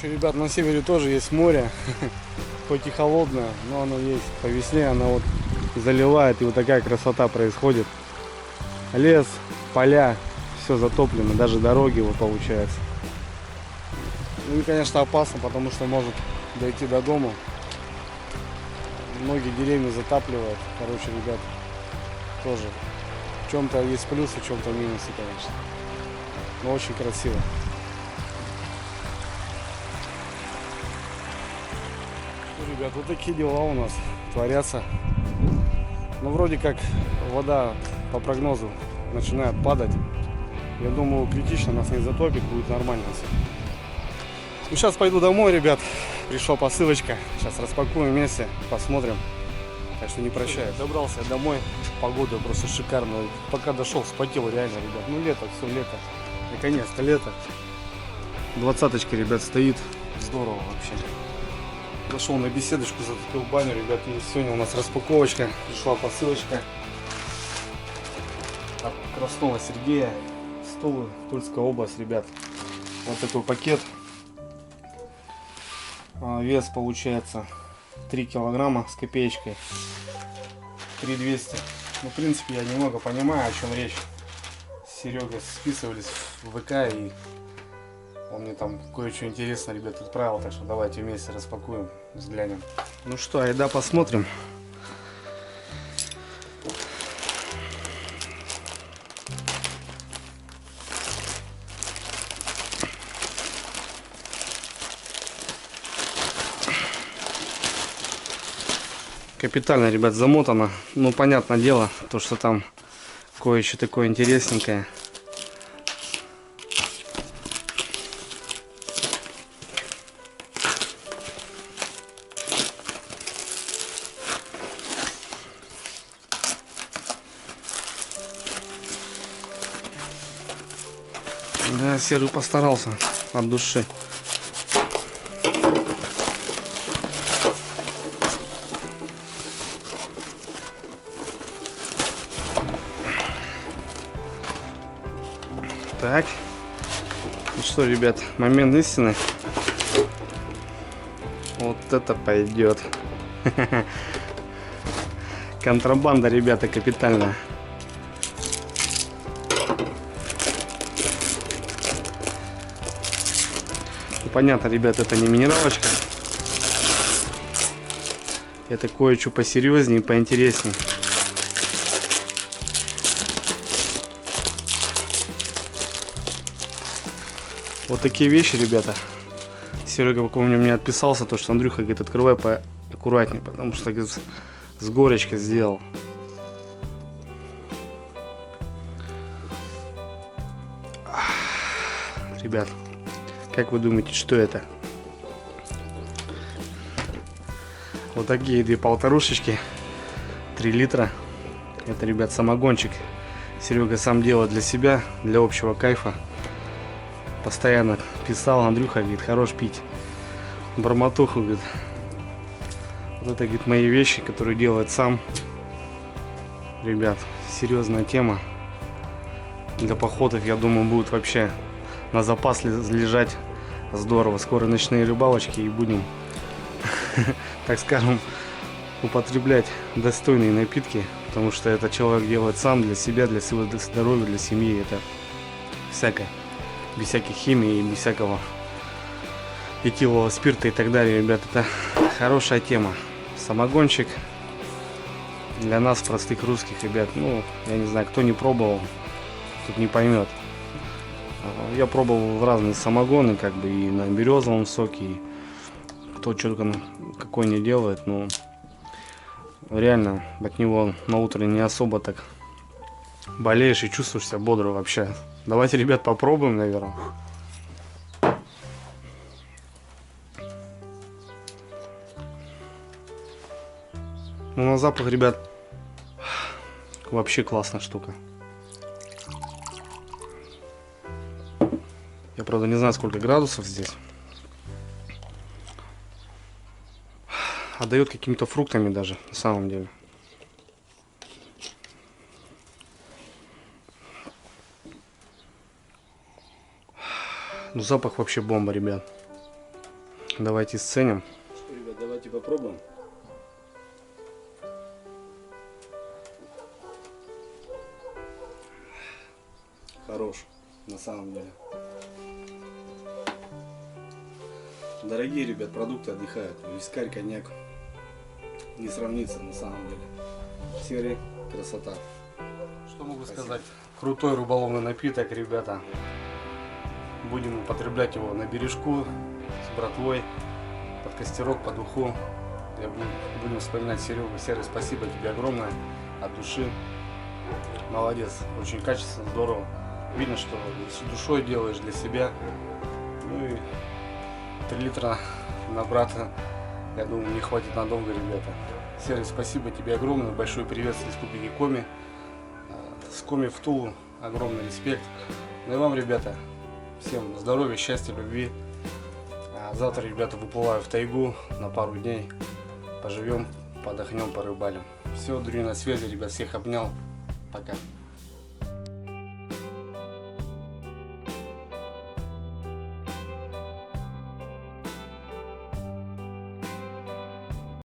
Короче, ребят, на севере тоже есть море. Хоть и холодное, но оно есть. По весне оно вот заливает, и вот такая красота происходит. Лес, поля, все затоплено, даже дороги вот получается. Ну и, конечно, опасно, потому что может дойти до дома. Многие деревни затапливают. Короче, ребят, тоже в чем-то есть плюсы, в чем-то минусы, конечно. Но очень красиво. Ну, ребят, вот такие дела у нас творятся. Ну, вроде как вода по прогнозу начинает падать. Я думаю, критично нас не затопит, будет нормально все. Ну, сейчас пойду домой, ребят. Пришла посылочка. Сейчас распакуем вместе, посмотрим. Так что не прощаюсь. Добрался я домой. Погода просто шикарная. Пока дошел, вспотел реально, ребят. Ну, лето, все лето. Наконец-то лето. 20-очка, ребят, стоит. Здорово вообще. Зашел на беседочку, затопил баню, ребят. И сегодня у нас распаковочка. Пришла посылочка от Краснова Сергея. Столы, Тульская область, ребят. Вот такой пакет. Вес получается 3 килограмма с копеечкой. 3200. Ну, в принципе, я немного понимаю, о чем речь. С Серегой списывались в ВК, и он мне там кое-что интересное, ребят, отправил. Так что давайте вместе распакуем, взглянем. Ну что, айда посмотрим. Капитально, ребят, замотано. Ну, понятное дело, то, что там кое-что такое интересненькое. Да, Серый постарался от души. Так, ну что, ребят, момент истины. Вот это пойдет. Контрабанда, ребята, капитальная. Ну, понятно, ребят, это не минералочка. Это кое-что посерьезнее и поинтереснее. Вот такие вещи, ребята. Серега, помню, мне отписался, то, что Андрюха говорит, открывай поаккуратнее, потому что, говорит, с горочкой сделал. Ребят, как вы думаете, что это? Вот такие две полторушечки, 3 литра. Это, ребят, самогончик. Серега сам делает для себя, для общего кайфа. Постоянно писал, Андрюха, говорит, хорош пить. Бормотуху, говорит. Вот это, говорит, мои вещи, которые делает сам. Ребят, серьезная тема. Для походов, я думаю, будет вообще на запас лежать здорово. Скоро ночные рыбалочки, и будем, так скажем, употреблять достойные напитки. Потому что это человек делает сам для себя, для своего здоровья, для семьи. Это всякое. Без всяких химии и без всякого этилового спирта и так далее, ребят. Это хорошая тема. Самогончик для нас, простых русских, ребят. Ну, я не знаю, кто не пробовал, тут не поймет. Я пробовал разные самогоны, как бы и на березовом соке, и кто что-то какой не делает, но реально от него на утро не особо так болеешь и чувствуешь себя бодро вообще. Давайте, ребят, попробуем, наверное. Ну, на запах, ребят, вообще классная штука. Я, правда, не знаю, сколько градусов здесь. Отдает какими-то фруктами даже, на самом деле. Ну, запах вообще бомба, ребят. Давайте сценим. Что, ребят, давайте попробуем. Хорош, на самом деле. Дорогие, ребят, продукты отдыхают. Вискарь, коньяк не сравнится на самом деле. Серый, красота. Что могу сказать? Крутой рыболовный напиток, ребята. Будем употреблять его на бережку с братвой, под костерок, под уху. Будем вспоминать Серегу. Серый, спасибо тебе огромное от души. Молодец, очень качественно, здорово. Видно, что с душой делаешь для себя. Ну и 3 литра на брата, я думаю, не хватит надолго, ребята. Серый, спасибо тебе огромное. Большой привет с Республики Коми. С Коми в Тулу. Огромный респект. Ну и вам, ребята, всем здоровья, счастья, любви. А завтра, ребята, выплываю в тайгу на пару дней. Поживем, подохнем, порыбалим. Все, друзья, на связи, ребят, всех обнял. Пока.